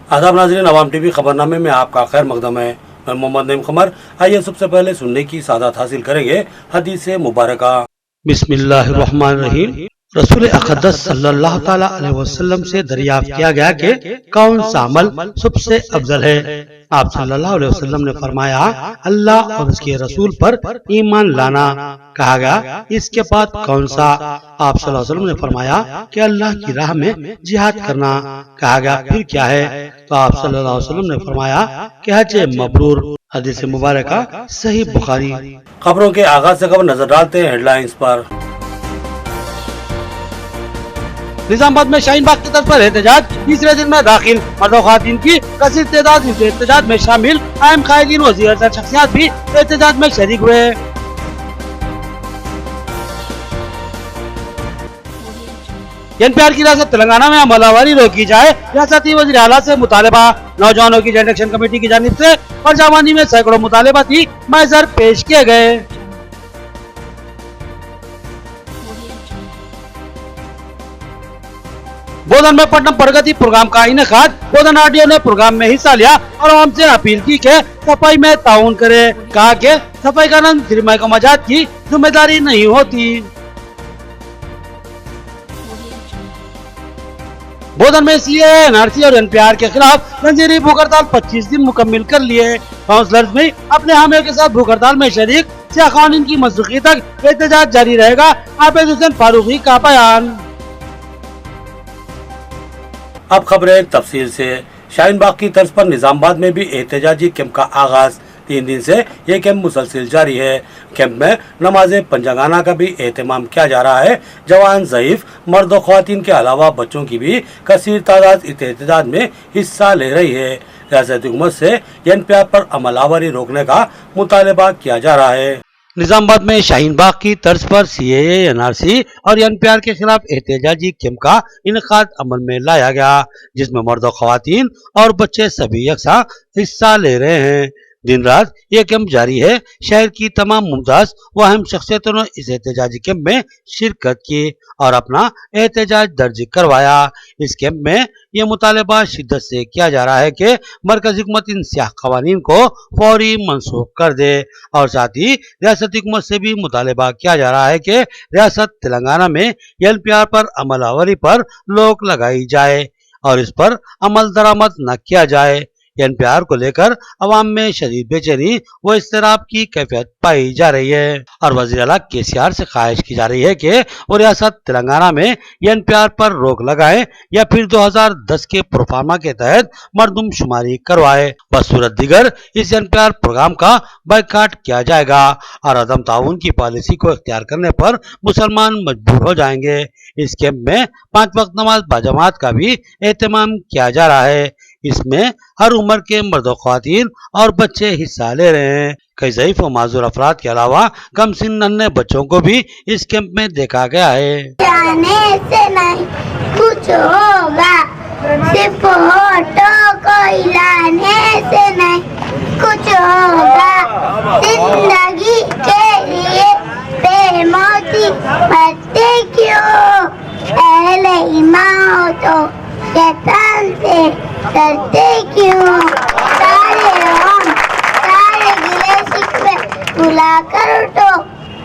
आदाब नाज़रीन, अवाम टीवी खबरनामे में आपका खैर मकदम है। मैं मोहम्मद नईम खमर। आइए सबसे पहले सुनने की सादत हासिल करेंगे हदीस मुबारका। बिस्मिल्लाहिर्रहमानिर्रहीम। रसूल अक़दस सल्लल्लाहु ताला अलैहि वसल्लम से दरियाफ्त किया गया कि कौन सा अमल सबसे अफजल है। आप सल्लल्लाहु अलैहि वसल्लम ने फरमाया, अल्लाह और उसके रसूल पर ईमान लाना। कहा गया, इसके बाद कौन सा? आप सल्लल्लाहु अलैहि वसल्लम ने फरमाया कि अल्लाह की राह में जिहाद करना। कहा गया, फिर क्या है? तो आप सल्लल्लाहु अलैहि वसल्लम ने फरमाया कि हज मबरूर। हदीस मुबारका सही बुखारी। खबरों के आगाज से खबर नजर डालते हैं हेडलाइंस पर। निजामाबाद में शाहीन बाग की तरफ पर एहतजाज तीसरे दिन में दाखिल। मर्द और ख्वातीन की कसीर तादाद इस एहतजाज में शामिल। अहम कायदीन और ज़ियारत शख्सियात भी एहतजाज में शरीक हुए। एनपीआर की रियासत तेलंगाना में अमलावरी रोकी जाए, रियासती वज़ीर आला से मुतालबा। नौजवानों की जॉइंट एक्शन कमेटी की जानिब से फरजामंदी में सैकड़ों मुतालबाती महज़र पेश किए गए। बोधन में पटना प्रगति प्रोग्राम का इनेकाद। बोधन आरडीओ ने प्रोग्राम में हिस्सा लिया और आवाम से अपील की कि सफाई में ताउन करे। कहा कि सफाई का रंग सिर्फ महकमा जात की जिम्मेदारी नहीं होती। बोधन में सीए, एनआरसी और एनपीआर के खिलाफ जंजीरी भूख हड़ताल 25 दिन मुकम्मिल कर लिए। काउंसलर्स भी अपने हामियों के साथ भूख हड़ताल में शरीक। सियाह कानून की मंसूखी तक एहतजाज जारी रहेगा। हाफिज हुसैन फारूकी का बयान। अब खबरें तफसील से। शाहीन बाग की तर्ज पर निजामाबाद में भी एहतजाजी कैंप का आगाज। 3 दिन से ये कैंप मुसलसिल जारी है। कैंप में नमाज पंजगाना का भी एहतमाम किया जा रहा है। जवान, ज़ईफ, मर्द और ख्वातीन के अलावा बच्चों की भी कसीर तादाद इस एहतजाज में हिस्सा ले रही है। रियासती हुकूमत से एनपीआर पर अमलावरी रोकने का मुतालबा किया जा रहा है। निजामाबाद में शाहीन बाग की तर्ज पर सीएए, एनआरसी और एनपीआर के खिलाफ एहतजाजी कैंप का इनेकाद अमल में लाया गया, जिसमें मर्द और ख्वातीन और बच्चे सभी यकसा हिस्सा ले रहे हैं। दिन रात ये कैंप जारी है। शहर की तमाम मुमताज व अहम शख्सियतों ने इस एहतजाजी कैंप में शिरकत की और अपना एहतजाज दर्ज करवाया। इस कैंप में ये मुतालबा शिद्दत से किया जा रहा है कि मरकजी हुकूमत इन स्याह कवानीन को फौरी मनसूख कर दे और साथ ही रियासती हुकूमत से भी मुतालबा किया जा रहा है कि रियासत तेलंगाना में एनपीआर पर अमलावरी पर रोक लगाई जाए और इस पर अमल दरामद न किया जाए। एनपीआर को लेकर अवाम में शदीद बेचैनी व इज़्तिराब की कैफियत पाई जा रही है और वज़ीर आला केसीआर से ख्वाहिश की जा रही है कि वो रियासत तेलंगाना में एनपीआर पर रोक लगाए या फिर 2010 के प्रोफार्मा के तहत मरदमशुमारी करवाए। बसूरत दीगर इस एनपीआर प्रोग्राम का बायकाट किया जाएगा और अदम ताउन की पॉलिसी को इख्तियार करने पर मुसलमान मजबूर हो जाएंगे। इस कैंप में 5 वक्त नमाज बाजमात का भी एहतमाम किया जा रहा है। इसमें हर उम्र के मर्द ख्वातीन और बच्चे हिस्सा ले रहे हैं। कई ज़ईफ और माजूर अफराद के अलावा कम सिन नन्हे बच्चों को भी इस कैंप में देखा गया है। जाने से नहीं कुछ होगा, सिर्फ होठों को हिलाने से नहीं कुछ होगा। जिंदगी के लिए बेमौती मरते क्यों? अहले ईमान हो तो शैतान से डरते क्यों? सारे हम सारे गिले शिकवे भुला कर उठो।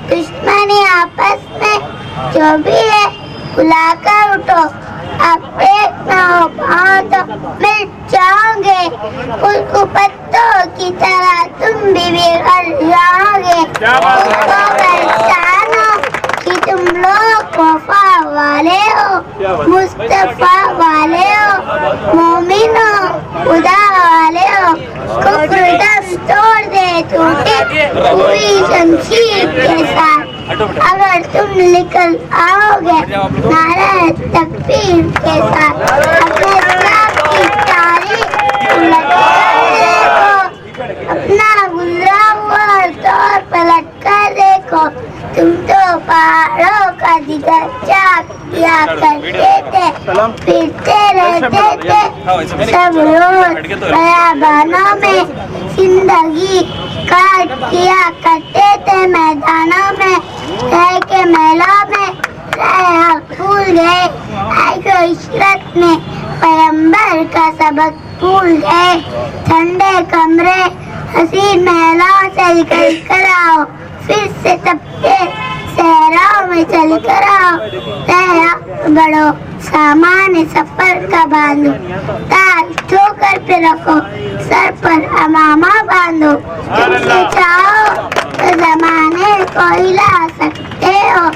दुश्मनी आपस में जो भी है भुला कर उठो। अब एक न हो पाओ तो मिल जाओगे। फूल पत्तों की तरह तुम भी बिगड़ जाओगे। उसको पहचानो कि तुम लोग वफा वाले हो, मुस्तफा वाले हो, मोमिन हो, खुदा वाले हो। कुफ्र दम तोड़ दे टूटे हुई शमशीर के साथ। अगर तुम निकल आओगे नारे तकबीर के साथ, अपने इस्लाम की तारीख अपना गुजरा हुआ दौर पलट कर देखो। तुम तो पहाड़ों का जिगर चाक किया करते थे, फिरते रहते थे सब रोज बयाबानों में, जिंदगी काट किया करते थे मैदानों में। रह के मेलों में रह भूल गए, आए को इशरत में पैगंबर का सबक स्कूल गए, ठंडे कमरे हसीन महलों से निकल कर आओ, फिर से सबके सहराओं में चल कर आओ। तैयार बड़ो सामान सफर का बांधो, ताज ठोकर पे रखो, सर पर अमामा बांधो। तुमसे चाहो तो जमाने को हिला सकते हो,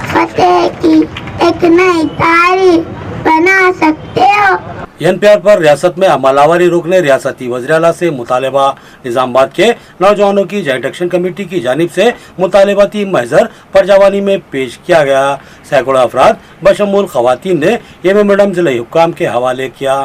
फतेह की एक नई तारीख बना सकते हो। एनपीआर पर रियासत में अमलावरी रोकने रियासती वज़ीर-ए-आला से मुतालबा। निजामाबाद के नौजवानों की जॉइंट एक्शन कमेटी की जानिब से मुतालबाती महजर परजवानी में पेश किया गया। सैकड़ों अफराद बशमूल खवातीन ने ये मेमोरेंडम जिले हुक्काम के हवाले किया।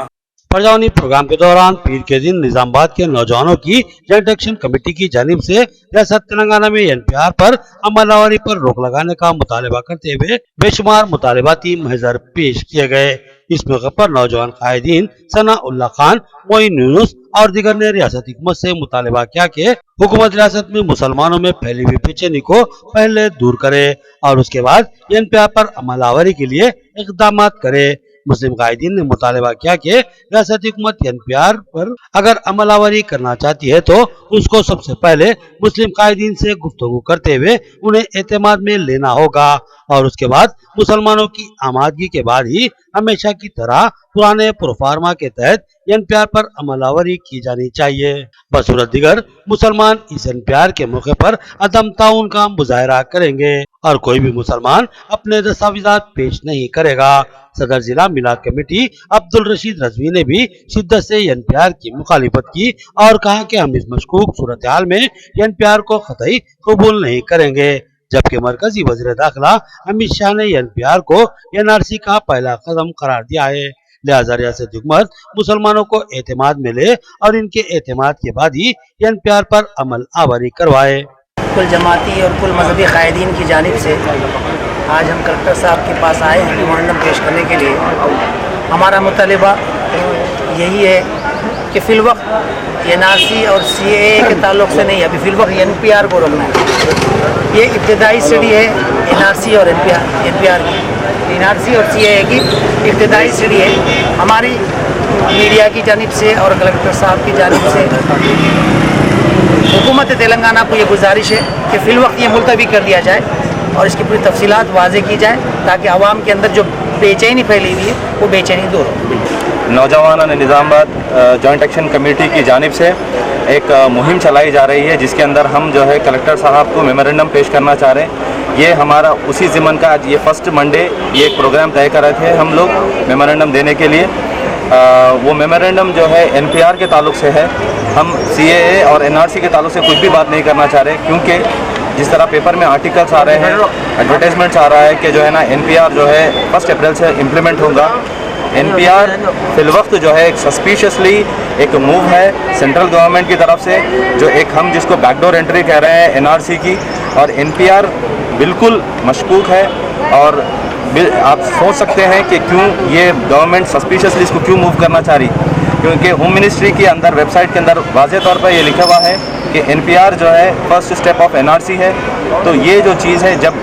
परजवानी प्रोग्राम के दौरान पीर के दिन निजामाबाद के नौजवानों की जॉइंट एक्शन कमेटी की जानिब से रियासत तेलंगाना में एनपीआर पर अमलावरी पर रोक लगाने का मुतालबा करते हुए बेशुमार मुतालबाती महजर पेश किए गए। इस मौके पर नौजवान कायदीन सना उल्ला खान, मोइन यूनुस और दीगर ने रियासती हुकूमत से मुतालबा किया कि हुकूमत रियासत में मुसलमानों में फैली हुई बेचैनी को पहले दूर करे और उसके बाद एनपीआर पर अमलावरी के लिए इकदाम करे। मुस्लिम कायदीन ने मुतालबा किया कि रियासती हुकूमत एनपीआर पर अगर अमलावरी करना चाहती है तो उसको सबसे पहले मुस्लिम कायदीन से गुफ्तगू करते हुए उन्हें एतमाद में लेना होगा और उसके बाद मुसलमानों की आमादगी के बाद ही हमेशा की तरह पुराने प्रोफार्मा के तहत एनपीआर पर अमलावरी की जानी चाहिए। बसूरत दिगर मुसलमान इस एनपीआर के मौके पर अदम ताउन का मुजाहरा करेंगे और कोई भी मुसलमान अपने दस्तावेजात पेश नहीं करेगा। सदर जिला मिलाद कमेटी अब्दुल रशीद रजवी ने भी शिद्दत से एनपीआर की मुखालिफत की और कहा कि हम इस मशकूक सूरत हाल में एनपीआर को कतई कबूल नहीं करेंगे। जबकि मरकजी वज़ीर दाखिला अमित शाह ने एनपीआर को एनआरसी का पहला कदम करार दिया है, लिहाजा रियासती हुकूमत मुसलमानों को एतमाद में ले और इनके एतमाद के बाद ही एनपीआर पर अमल आवरी करवाए। कुल जमाती और कुल मजहबी कायदीन की जानिब से आज हम कलेक्टर साहब के पास आए हैं मेमोरेंडम पेश करने के लिए। हमारा मुतालिबा यही है कि फ़िलवक्त एनआरसी और सीएए के ताल्लुक से नहीं, अभी फ़िलवक्त एनपीआर को रोकना है। ये इब्तदाई स्टडी है एनआरसी और एनपीआर की, एनआरसी और सीएए की इब्तदाई स्टडी है। हमारी मीडिया की जानिब से और कलेक्टर साहब की जानिब से हुकूमत तेलंगाना को ये गुजारिश है कि फ़िलवक्त ये मुलतवी कर दिया जाए और इसकी पूरी तफसीलात वाज़े की जाए ताकि आवाम के अंदर जो बेचैनी फैली हुई है वो बेचैनी दूर हो। नौजवान निज़ामाबाद जॉइंट एक्शन कमेटी की जानिब से एक मुहिम चलाई जा रही है जिसके अंदर हम जो है कलेक्टर साहब को मेमोरेंडम पेश करना चाह रहे हैं। ये हमारा उसी ज़िमन का आज ये फर्स्ट मंडे ये एक प्रोग्राम तय कर रहे थे हम लोग मेमोरेंडम देने के लिए। वो मेमोरेंडम जो है एनपीआर के ताल्लुक से है। हम सीएए और एनआरसी के ताल्लुक से कुछ भी बात नहीं करना चाह रहे क्योंकि जिस तरह पेपर में आर्टिकल्स आ रहे हैं, एडवर्टाइजमेंट्स आ रहा है कि जो है ना एनपीआर जो है 1 अप्रैल से इम्प्लीमेंट होगा। एनपीआर फिलवक्त जो है एक सस्पिशियसली एक मूव है सेंट्रल गवर्नमेंट की तरफ से, जो एक हम जिसको बैकडोर एंट्री कह रहे हैं एनआरसी की, और एनपीआर बिल्कुल मशकूक है। और आप सोच सकते हैं कि क्यों ये गवर्नमेंट सस्पिशियसली इसको क्यों मूव करना चाह रही, क्योंकि होम मिनिस्ट्री के अंदर वेबसाइट के अंदर वाज़े तौर पर ये लिखा हुआ है कि एनपीआर जो है फर्स्ट स्टेप ऑफ एनआरसी है। तो ये जो चीज़ है, जब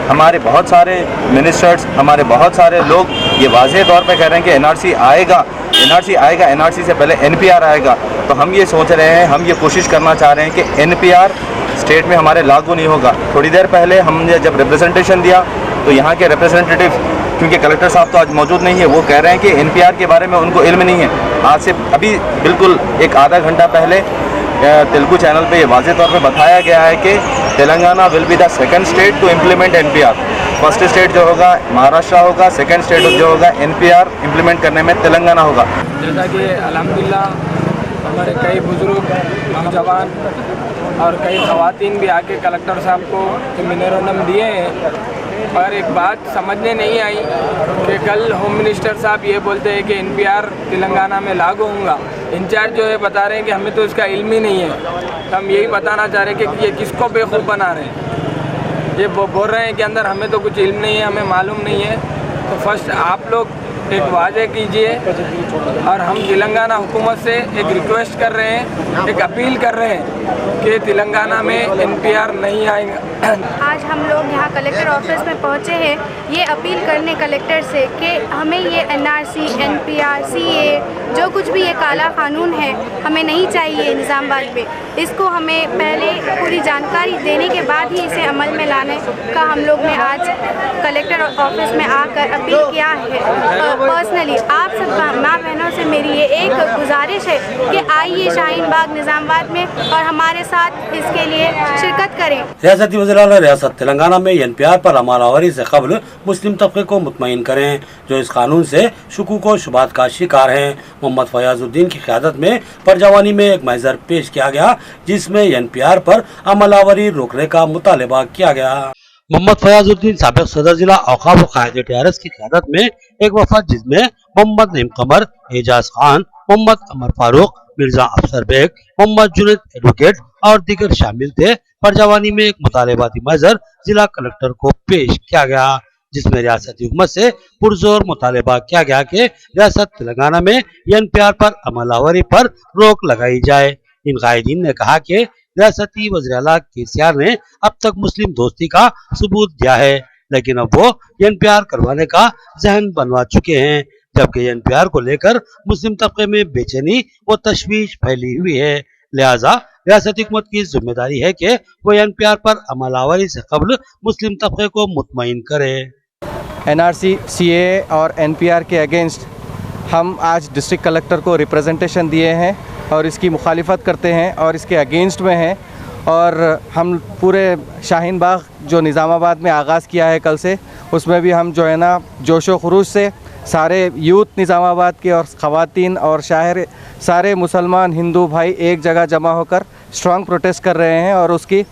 हमारे बहुत सारे मिनिस्टर्स, हमारे बहुत सारे लोग ये वाज़े तौर पे कह रहे हैं कि एनआरसी आएगा, एनआरसी से पहले एनपीआर आएगा, तो हम ये सोच रहे हैं, हम ये कोशिश करना चाह रहे हैं कि एनपीआर स्टेट में हमारे लागू नहीं होगा। थोड़ी देर पहले हमने जब रिप्रेजेंटेशन दिया तो यहाँ के रिप्रेजेंटेटिव, क्योंकि कलेक्टर साहब तो आज मौजूद नहीं है, वो कह रहे हैं कि एनपीआर के बारे में उनको इल्म नहीं है। आज से अभी बिल्कुल एक आधा घंटा पहले तेलुगु चैनल पे ये वाज़े तौर पे बताया गया है कि Telangana will be the second state to implement NPR. First state जो होगा महाराष्ट्र होगा, सेकंड स्टेट जो होगा एनपीआर इम्प्लीमेंट करने में तेलंगाना होगा। जैसा कि अल्हम्दुलिल्लाह हमारे कई बुजुर्ग, नौजवान और कई ख़वातीन भी आके कलेक्टर साहब को मेमोरेंडम दिए हैं, पर एक बात समझने नहीं आई कि कल होम मिनिस्टर साहब ये बोलते हैं कि एनपीआर तेलंगाना में लागू होगा। इंचार्ज जो है बता रहे हैं कि हमें तो इसका इल्म ही नहीं है। तो हम यही बताना चाह रहे हैं कि ये किसको बेवकूफ़ बना रहे हैं। ये बोल रहे हैं कि अंदर हमें तो कुछ इल्म नहीं है, हमें मालूम नहीं है। तो फर्स्ट आप लोग एक वादे कीजिए। और हम तेलंगाना हुकूमत से एक रिक्वेस्ट कर रहे हैं, एक अपील कर रहे हैं कि तेलंगाना में NPR नहीं आएगा। आज हम लोग यहाँ कलेक्टर ऑफिस में पहुँचे हैं ये अपील करने कलेक्टर से कि हमें ये NRC, NPR, CA जो कुछ भी ये काला कानून है हमें नहीं चाहिए निज़ामाबाद में। इसको हमें पहले पूरी जानकारी देने के बाद ही इसे अमल में लाने का हम लोग ने आज कलेक्टर ऑफिस में आकर अपील किया है। पर्सनली आप सब माँ बहनों से मेरी ये एक गुजारिश है कि आइए शाहीन बाग निज़ामाबाद में और हमारे साथ इसके लिए शिरकत करें। रियासती वज़ीर आला रियासत तेलंगाना में NPR पर अमलावरी से कबल मुस्लिम तबके को मुतमईन करें जो इस कानून से शुकूक व शुबात का शिकार हैं। मोहम्मद फयाजुद्दीन की क़यादत में परजवानी में एक महज़र पेश किया गया जिसमें NPR पर अमलावरी रोकने का मुतालबा किया गया। मोहम्मद फयाजुद्दीन साबिक़ सदर जिला औक़ाफ़ व क़ायदे TRS की क़यादत में एक वफ़द जिसमें मोहम्मद नईम कमर, एजाज खान, मोहम्मद अमर फारूक, मिर्जा अफसर बेग, मोहम्मद जुनैद एडवोकेट और दीगर शामिल थे। परजवानी में एक मुतालबाती महज़र जिला कलेक्टर को पेश किया गया जिसमें रियासती हुकूमत से पुरजोर मुतालबा किया गया कि रियासत तेलंगाना में NPR पर अमलावरी पर रोक लगाई जाए। इन कायदीन ने कहा कि रियासती वज़ीर आला KCR ने अब तक मुस्लिम दोस्ती का सबूत दिया है लेकिन अब वो NPR करवाने का जहन बनवा चुके हैं जबकि NPR को लेकर मुस्लिम तबके में बेचैनी व तशवीश फैली हुई है। लिहाजा रियासती हुकूमत की जिम्मेदारी है कि वो NPR पर अमलावरी से कबल मुस्लिम तबके को मुतमईन करे। NRC, CA और NPR के अगेंस्ट हम आज डिस्ट्रिक्ट कलेक्टर को रिप्रेजेंटेशन दिए हैं और इसकी मुखालिफत करते हैं और इसके अगेंस्ट में हैं। और हम पूरे शाहीन बाग जो निज़ामाबाद में आगाज़ किया है कल से, उसमें भी हम जो है ना जोशो खरूज से सारे यूथ निज़ामाबाद के और ख़वातीन और शायर सारे मुसलमान हिंदू भाई एक जगह जमा होकर स्ट्रॉन्ग प्रोटेस्ट कर रहे हैं और उसकी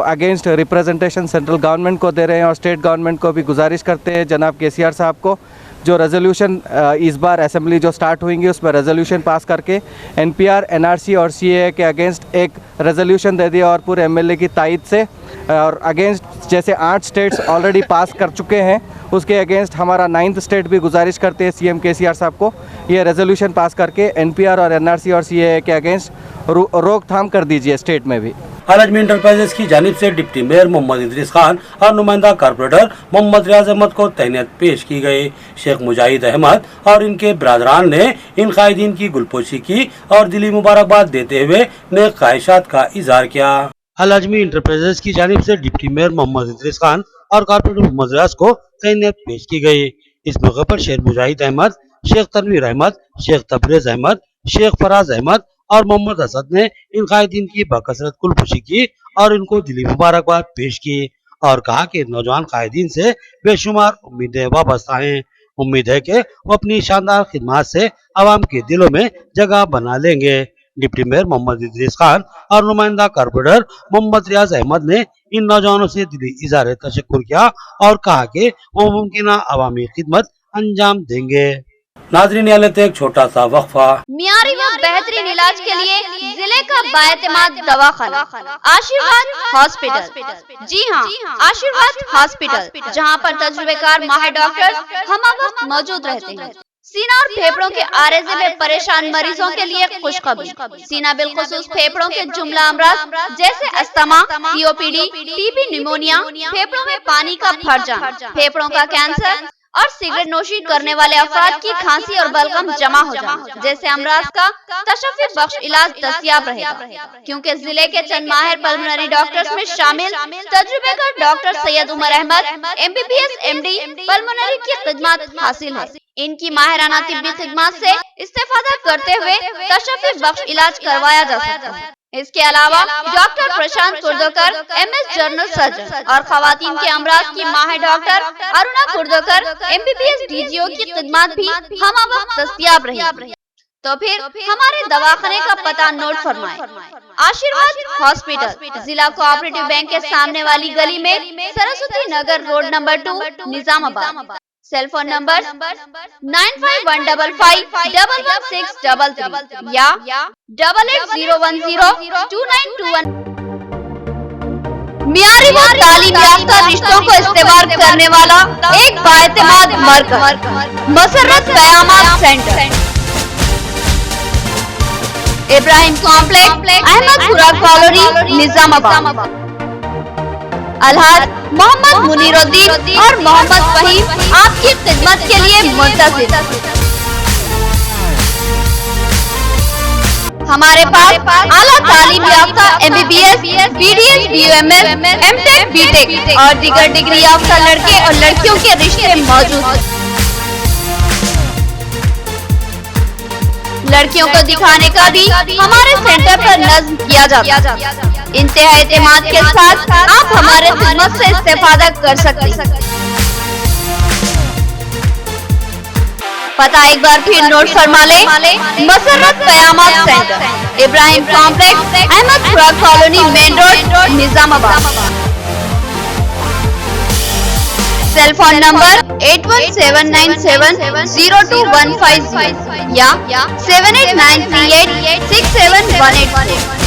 अगेंस्ट रिप्रेजेंटेशन सेंट्रल गवर्नमेंट को दे रहे हैं और स्टेट गवर्नमेंट को भी गुजारिश करते हैं जनाब KCR साहब को जो रेजोल्यूशन इस बार असेंबली जो स्टार्ट हुएंगी उसमें रेजोल्यूशन पास करके NPR, NRC और CA के अगेंस्ट एक रेजोल्यूशन दे दिया और पूरे MLA की तायद से और अगेंस्ट जैसे 8 स्टेट्स ऑलरेडी पास कर चुके हैं उसके अगेंस्ट हमारा 9th स्टेट भी गुजारिश करते हैं CM KCR साहब को ये रेजोल्यूशन पास करके NPR और NRC और CA के अगेंस्ट रोकथाम कर दीजिए स्टेट में भी। अलजमी इंटरप्राइजेस की जानिब से डिप्टी मेयर मोहम्मद इदरीस खान और नुमाइंदा कारपोरेटर मोहम्मद रियाज अहमद को तहनीत पेश की गई। शेख मुजाहिद अहमद और इनके बरादरान ने इन कायदीन की गुलपोशी की और दिली मुबारकबाद देते हुए नेक ख्वाहिशात का इजहार किया। अलजमी इंटरप्राइजेस की जानिब से डिप्टी मेयर मोहम्मद इदरीस खान और कारपोरेटर मोहम्मद रियाज को तहनीत पेश की गई। इस मौके पर शेख मुजाहिद अहमद, शेख तनवीर अहमद, शेख तबरेज अहमद, शेख फराज अहमद और मोहम्मद असद ने इन कायदीन की बकसरत कुलपुशी की और इनको दिली मुबारकबाद पेश की और कहा कि नौजवान कायदीन से बेशुमार उम्मीदें वाबस्ता हैं। उम्मीद है कि वो अपनी शानदार खिदमत से आवाम के दिलों में जगह बना लेंगे। डिप्टी मेयर मोहम्मद इदरीस खान और नुमाइंदा कारपोरेटर मोहम्मद रियाज अहमद ने इन नौजवानों से दिली इज़हार तशक्कुर किया और कहा कि वो मुमकिना अवामी खिदमत अंजाम देंगे। नाज़रीन, यहाँ लेते एक छोटा सा वक्फा। मियारी व बेहतरीन इलाज के लिए जिले का बाएतमाद दवाखाना आशीर्वाद हॉस्पिटल। जी हाँ, आशीर्वाद हॉस्पिटल, जहाँ पर तजुर्बेकार माहिर डॉक्टर हम वक्त मौजूद रहते हैं। सीना और फेफड़ों के आरेज़े में परेशान मरीजों के लिए खुशखबरी। सीना बिलखुसूस फेफड़ों के जुमला अमराज जैसे अस्थमा, COPD, TB, निमोनिया, फेफड़ों में पानी का भर जाना, फेफड़ों का कैंसर और सिगरेट नोशी करने वाले अफराद की खांसी और बलगम जमा हो जाना जैसे अमराज का तशफ़्फ़ी बख्श इलाज दस्तयाब रहेगा, क्योंकि जिले के चंद माहिर पल्मोनरी डॉक्टर्स में शामिल तजुर्बेकार doctor Syed Umar Ahmed MBBS MD pulmonary की खिदमत हासिल है। इनकी माहिराना तिब्बी खिदमत से इस्तेफादा करते हुए तशफ़्फ़ी बख्श इलाज करवाया जा सकता है। इसके अलावा डॉक्टर प्रशांत कुर्दोकर MS जनरल सर्जन और खवातीन के अमराज की माहिर डॉक्टर अरुणा कुर्दोकर MBBS DGO की खिदमत भी हम वक्त दस्तयाब रही। तो फिर हमारे दवाखाने का पता नोट फरमाएं। आशीर्वाद हॉस्पिटल, जिला कोऑपरेटिव बैंक के सामने वाली गली में, Saraswati Nagar road number 2, Nizamabad. Cell phone number 9515511633 या 8801029221। मियारी व तालीम याफ्ता रिश्तों को इस्तेमाल करने वाला एक बाएतमाद मरकज मसरत क़यामत centre, Ibrahim complex, Ahmadpura colony, Nizamabad. अलहाज मोहम्मद मुनीरुद्दीन और मोहम्मद फहीम आपकी खिदमत के लिए मुंतज़िर। हमारे पास आला तालीम याफ्ता MBBS, BDS, BUMS, MTech, BTech और दीगर डिग्री याफ्ता लड़के और लड़कियों के रिश्ते मौजूद हैं। लड़कियों को दिखाने का भी हमारे सेंटर पर नज़्म किया जाता है। इंतहा एतमाद के साथ आप हमारे खिदमत से इस्तेफादा कर सकते हैं। पता एक बार फिर नोट फरमा ले, मसरत क़यामत centre, Ibrahim complex, Ahmadpura colony, main road, Nizamabad. Cell phone number 8179702150 या 7893867180।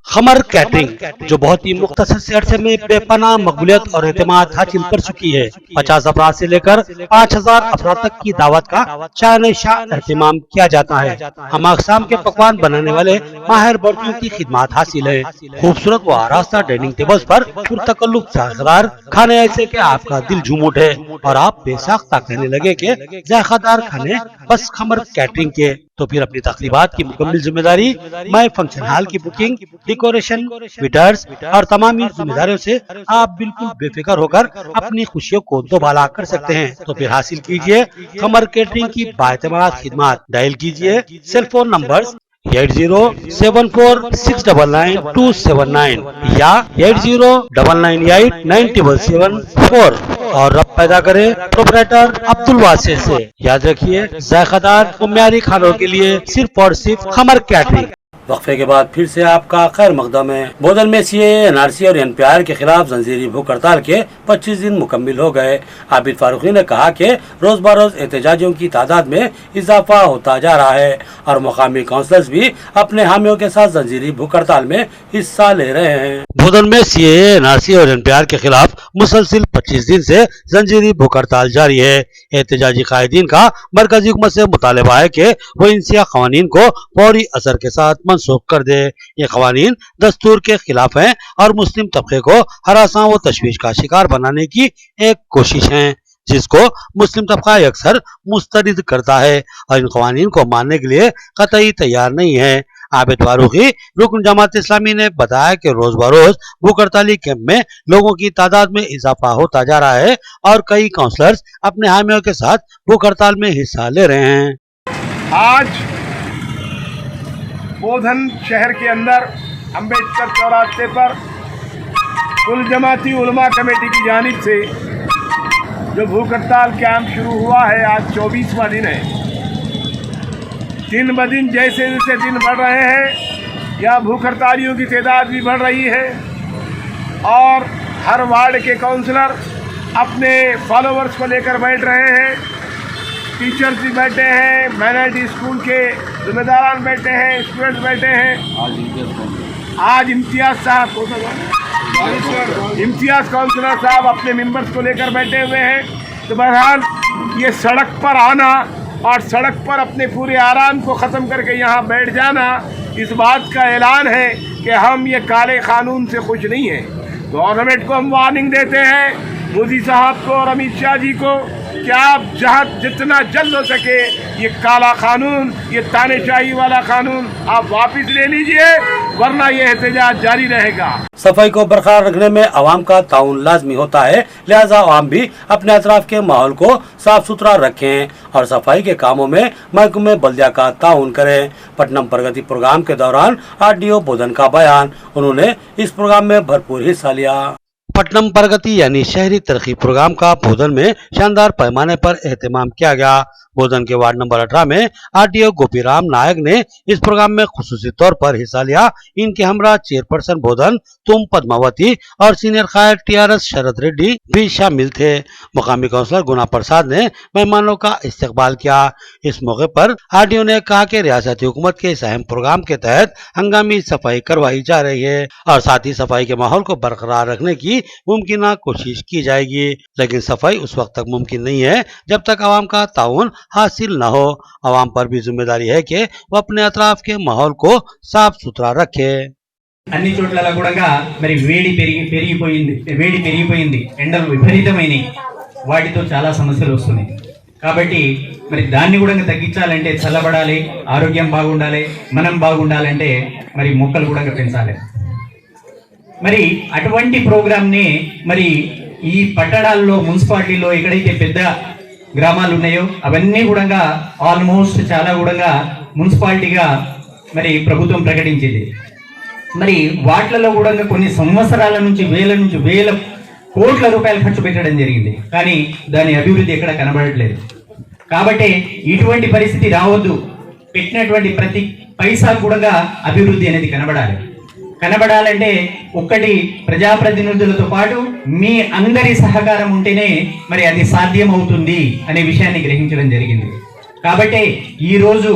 खमर कैटरिंग जो बहुत ही मुख्तसर से अरसे में बेपनाह मकबूलियत और एतमाद हासिल कर चुकी है। 50 अफराद से लेकर 5000 अफराद तक की दावत का शान शाह एहतमाम किया जाता है। हम अक़साम के पकवान बनाने वाले माहिर बर्तियों की खिदमत हासिल है। खूबसूरत व आरास्ता डाइनिंग टेबल्स पर पुरतकल्लुफ़ जायकेदार खाने ऐसे के आपका दिल झूम उठे और आप बेसाख्ता कहने लगे के जायकेदार खाने बस खमर कैटरिंग के। तो फिर अपनी तकरीबात की मुकम्मल जिम्मेदारी मैं फंक्शन हॉल की बुकिंग, डेकोरेशन, वेटर्स और तमामी जिम्मेदारियों से आप बिल्कुल बेफिक्र होकर अपनी खुशियों को दोबाला कर सकते हैं। तो फिर हासिल कीजिए खमर कैटरिंग की बाएतमाद खिदमत। डायल कीजिए सेल फोन नंबर 8074699279 या 8099897774 और रब पैदा करे प्रोपराइटर अब्दुल वासे से। याद रखिए जायकेदार और म्यारी खानों के लिए सिर्फ और सिर्फ खमर कैटरिंग। वक्फे के बाद फिर से आपका खैर मकदम है। बोधन में CAA, NRC और NPR के खिलाफ जंजीरी भूख हड़ताल के 25 दिन मुकम्मिल हो गए। आबिद फारूकी ने कहा कि रोज बरोज एहतजाजियों की तादाद में इजाफा होता जा रहा है और मुकामी काउंसलर्स भी अपने हामियों के साथ जंजीरी भूख हड़ताल में हिस्सा ले रहे हैं। बोधन में CAA, NRC और NPR के खिलाफ मुसलसिल 25 दिन से जंजीरी भूख हड़ताल जारी है। एहतजाजी कायदीन का मरकजी हुकूमत से मुतालबा है कि वो इंसिया कवानीन को फौरी असर के साथ मनसूख कर दे। ये कवानीन दस्तूर के खिलाफ हैं और मुस्लिम तबके को हरासा व तशवीश का शिकार बनाने की एक कोशिश है, जिसको मुस्लिम तबका अक्सर मुस्तरद करता है और इन कवानीन को मानने के लिए कतई तैयार नहीं है। आबिद फारूकी रुकन जमात इस्लामी ने बताया कि रोज बरोज भूख हड़ताली कैंप में लोगों की तादाद में इजाफा होता जा रहा है और कई काउंसलर्स अपने हामियों के साथ भूख हड़ताल में हिस्सा ले रहे हैं। आज बोधन शहर के अंदर अम्बेडकर चौराहे पर कुल जमाती उलमा कमेटी की जानिब से जो भूख हड़ताल कैंप शुरू हुआ है, आज 24वां दिन है। दिन ब दिन जैसे जैसे दिन बढ़ रहे हैं, यहाँ भूख हड़तालियों की तादाद भी बढ़ रही है और हर वार्ड के काउंसलर अपने फॉलोवर्स को लेकर बैठ रहे हैं। टीचर्स भी बैठे हैं, माइनॉरिटी स्कूल के जिम्मेदारान बैठे हैं, स्टूडेंट्स बैठे हैं। आज इम्तियाज़ साहब इम्तियाज़ काउंसलर साहब अपने मेंबर्स को लेकर बैठे हुए हैं। तो बहरहाल ये सड़क पर आना और सड़क पर अपने पूरे आराम को ख़त्म करके यहाँ बैठ जाना इस बात का ऐलान है कि हम ये काले कानून से खुश नहीं हैं। गवर्नमेंट को हम वार्निंग देते हैं, मोदी साहब को और अमित शाह जी को, कि आप जहाँ जितना जल्द हो सके ये काला कानून, ये तानेशाही वाला कानून आप वापस ले लीजिए, वरना ये एहतजाज जारी रहेगा। सफाई को बरकरार रखने में आवाम का ताउन लाजमी होता है, लिहाजा आवाम भी अपने अतराफ के माहौल को साफ सुथरा रखें और सफाई के कामों में महकमे बल्दिया का ताउन करें। पटनम प्रगति प्रोग्राम के दौरान RDO बोधन का बयान, उन्होंने इस प्रोग्राम में भरपूर हिस्सा लिया। पटनम प्रगति यानी शहरी तरक्की प्रोग्राम का बोधन में शानदार पैमाने पर एहतमाम किया गया। बोधन के वार्ड नंबर 18 में आरटीओ गोपीराम नायक ने इस प्रोग्राम में खुसूसी तौर पर हिस्सा लिया। इनके हमरा चेयरपर्सन बोधन तुम पद्मावती और सीनियर कायद टीआरएस शरद रेड्डी भी शामिल थे। मुकामी काउंसलर गुना प्रसाद ने मेहमानों का इस्तकबाल किया। इस मौके पर आरटीओ ने कहा कि रियासती हुकूमत के इस अहम प्रोग्राम के तहत हंगामी सफाई करवाई जा रही है और साथ ही सफाई के माहौल को बरकरार रखने की मुमकिन कोशिश की जाएगी, लेकिन सफाई उस वक्त तक मुमकिन नहीं है जब तक आवाम का ताउन हासिल न हो। आवाम पर भी जिम्मेदारी है कि वो अपने अतराफ के माहौल को साफ सुथरा रखे। అన్ని చోట్ల కూడా మరి వేడి పెరిగిపోయింది, ఎండలు విపరీతమైనవి, వాటితో చాలా సమస్యలు వస్తున్నాయి. కాబట్టి మరి దాన్ని కూడా తగ్గించాలంటే చల్లబడాలి, ఆరోగ్యం బాగుండాలి, మనం బాగుండాలంటే మరి మొక్కలు కూడా పెంచాలి. మరి అటువంటి ప్రోగ్రామ్ని మరి ఈ పట్టణాల్లో మున్సిపాలిటీలో ఎక్కడైతే పెద్ద గ్రామాలు ఉన్నాయో అవన్నీ కూడా ఆల్మోస్ట్ చాలా కూడా మున్సిపాలిటీగా మరి ప్రభుత్వం ప్రకటించింది. మరి వాటిలలో కూడా కొన్ని సంవత్సరాల నుంచి వేల కోట్ల రూపాయలు ఖర్చు పెట్టడం జరిగింది, కానీ దాని అభివృద్ధి ఎక్కడ కనబడట్లేదు. కాబట్టి ఇటువంటి పరిస్థితి రావద్దు. పెట్టినటువంటి ప్రతి పైసా కూడా అభివృద్ధి అనేది కనబడాలంటే ఒక్కటి ప్రజాప్రతినిధులతో పాటు మీ అందరి సహకారం ఉంటేనే మరి అది సాధ్యం అవుతుంది అనే విషయాన్ని గ్రహించడం జరిగింది. కాబట్టి ఈ రోజు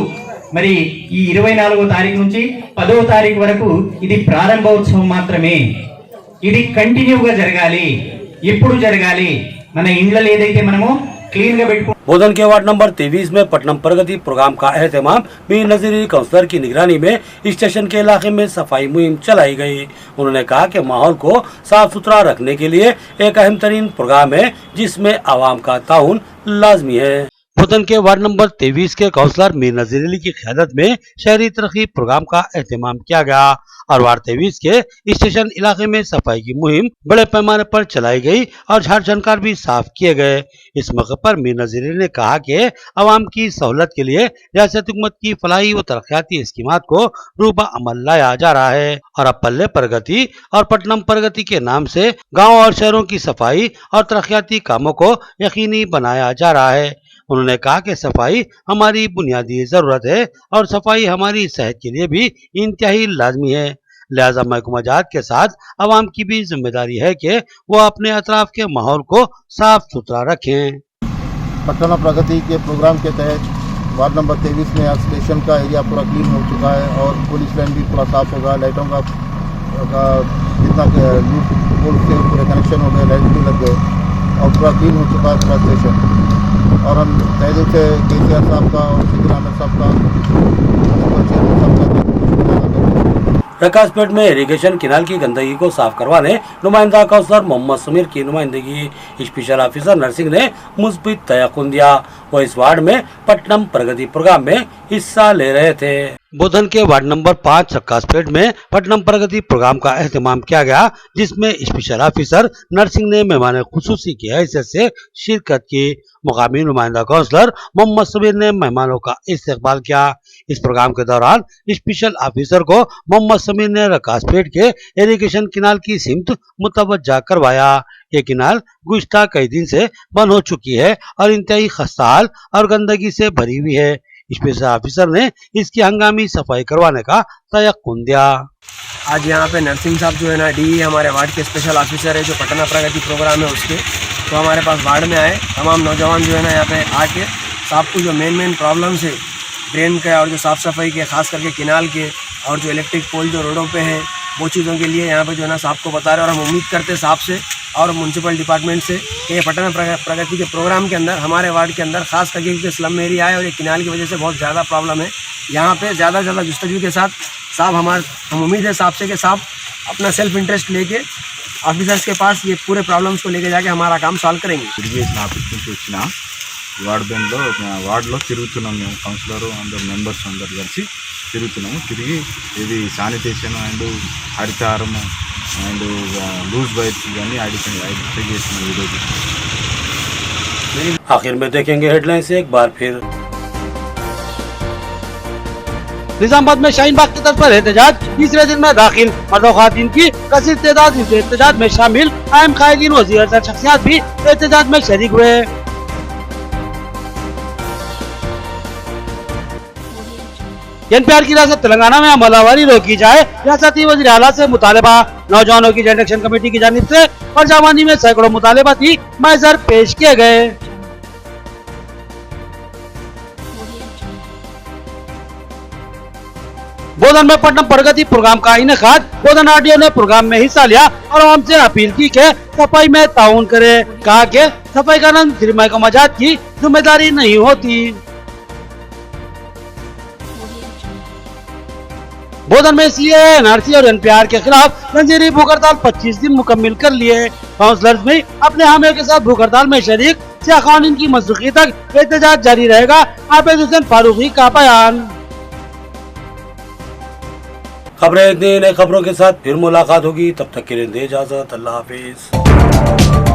మరి ఈ 24వ తారీఖు నుంచి 10వ తారీఖు వరకు ఇది ప్రారంభోత్సవం మాత్రమే. ఇది కంటిన్యూగా జరగాలి, ఎప్పుడు జరగాలి. మన ఇండ్లలో ఏదైతే మనము क्लीन का बेट बोधन के वार्ड नंबर 23 में पटनम प्रगति प्रोग्राम का एहतमाम मीर नजीर काउंसलर की निगरानी में स्टेशन के इलाके में सफाई मुहिम चलाई गई। उन्होंने कहा कि माहौल को साफ सुथरा रखने के लिए एक अहम तरीन प्रोग्राम है जिसमें आवाम का ताउन लाजमी है। बोधन के वार्ड नंबर 23 के काउंसलर मीर नजीर अली की क़यादत में शहरी तरक्की प्रोग्राम का एहतमाम किया गया और वार्ड 23 के स्टेशन इलाके में सफाई की मुहिम बड़े पैमाने पर चलाई गई और झाड़ झंकार भी साफ किए गए। इस मौके पर मीर नजीर अली ने कहा कि आवाम की सहूलत के लिए रियासत हुकूमत की फलाही व तरक्याती स्कीमात को रूबा अमल लाया जा रहा है और अब पल्ले प्रगति और पटनम प्रगति के नाम से गाँव और शहरों की सफाई और तरक्याती कामों को यकीनी बनाया जा रहा है। उन्होंने कहा कि सफाई हमारी बुनियादी जरूरत है और सफाई हमारी सेहत के लिए भी इंतहाई लाजमी है। लिहाजा महकमा जात के साथ आवाम की भी जिम्मेदारी है कि वो अपने अतराफ के माहौल को साफ सुथरा रखें। पटना प्रगति के प्रोग्राम के तहत वार्ड नंबर 23 में आज स्टेशन का एरिया पूरा क्लीन हो चुका है और पुलिस लाइन भी पूरा साफ होगा। लाइटों का जितना पोल से पूरे कनेक्शन हो गए, लाइट भी लग गए और पूरा क्लीन हो चुका है पूरा स्टेशन। और हम तहे दिल से केसीआर साहब का और सिद्दीक अहमद साहब का प्रकाशपेट में इरिगेशन किनाल की गंदगी को साफ करवाने नुमाइंदा काउंसलर मोहम्मद समीर की नुमाइंदगी स्पेशल ऑफिसर नरसिंह ने मुस्बित तयक़ुन दिया। वो इस वार्ड में पटनम प्रगति प्रोग्राम में हिस्सा ले रहे थे। बोधन के वार्ड नंबर 5 रक्कासपेट में पटनम प्रगति प्रोग्राम का एहतमाम किया गया, जिसमें स्पेशल ऑफिसर नरसिंह ने मेहमान खुसूसी की हैसियत से शिरकत की। मुकामी नुमाइंदा काउंसलर मोहम्मद समीर ने मेहमानों का इस्तकबाल किया। इस प्रोग्राम के दौरान स्पेशल ऑफिसर को मोहम्मद समीर ने रक्कासपेट के इरिगेशन किनाल की सिमत मुतवज्जा करवाया। ये किनाल गुज़श्ता कई दिन से बंद हो चुकी है और इंतहाई खस्ता हाल और गंदगी से भरी हुई है। स्पेशल ऑफिसर ने इसकी हंगामी सफाई करवाने का तयक़ुन दिया। आज यहाँ पे नरसिंह साहब जो है ना डी हमारे वार्ड के स्पेशल ऑफिसर है जो पटना प्रगति प्रोग्राम है उसके, तो हमारे पास वार्ड में आए। तमाम नौजवान जो है ना यहाँ पे आके साहब को जो मेन प्रॉब्लम्स है ड्रेन के और जो साफ़ सफाई के, खास करके किनाल के और जो इलेक्ट्रिक पोल जो रोडों पे हैं वो चीज़ों के लिए यहाँ पे जो है ना साहब को बता रहे हैं। और हम उम्मीद करते हैं साहब से और म्यूनसिपल डिपार्टमेंट से कि पटना प्रगति के प्रोग्राम के अंदर हमारे वार्ड के अंदर खास करके क्योंकि स्लम एरिया है और ये किनाल की वजह से बहुत ज़्यादा प्रॉब्लम है, यहाँ पे ज़्यादा से ज़्यादा जुस्तजू के साथ साहब हम उम्मीद है साहब से कि साहब अपना सेल्फ इंटरेस्ट लेके ऑफिसर्स के पास ये पूरे प्रॉब्लम्स को लेके जाके हमारा काम सॉल्व करेंगे। इरिगेशन ऑफिस నుంచి వచ్చిన వార్డులో తిరుగుతున్నాం మేము, కౌన్సిలర్ అందరు మెంబర్స్ అందరు కలిసి తిరుగుతున్నాము. తిరిగి ఇది sanitation and Harithaharam and loose wires ఇవన్నీ ఐడెంటిఫై చేస్తున్నాం ఈరోజు. आखिर में देखेंगे हेडलाइंस एक बार फिर। निजामाबाद में शाहीन बाग की तरफ पर एहतजाज तीसरे दिन में दाखिल, मर्द और खातिन की कसीर तादाद इस एहतजाज में शामिल। अहम कायदीन वज़ीर शख्सियात भी एहतजाज में शरीक हुए। एनपीआर की रियासत तेलंगाना में अमलावरी रोकी जाए, रियासती वज़ीर आला से मुतालबा। नौजवानों की जॉइंट एक्शन कमेटी की जानिब से परजामानी में सैकड़ों मुतालबाती महजर पेश किए गए। बोधन में पटना प्रगति प्रोग्राम का इनेकाद। बोधन आरडीओ ने प्रोग्राम में हिस्सा लिया और आवाम से अपील की कि सफाई में ताउन करे। कहा कि सफाई का नाम सिर्फ महकमा जात की जिम्मेदारी नहीं होती। बोधन में सीए, एनआरसी और एनपीआर के खिलाफ जंजीरी भूख हड़ताल 25 दिन मुकम्मिल कर लिए। काउंसलर्स भी अपने हामियों के साथ भूख हड़ताल में शरीक। सिया कानून की मंसूखी तक एहतजाज जारी रहेगा। आबिद हुसैन फारूकी का बयान। खबरें नई खबरों के साथ फिर मुलाकात होगी, तब तक के लिए दे इजाजत। अल्लाह हाफिज।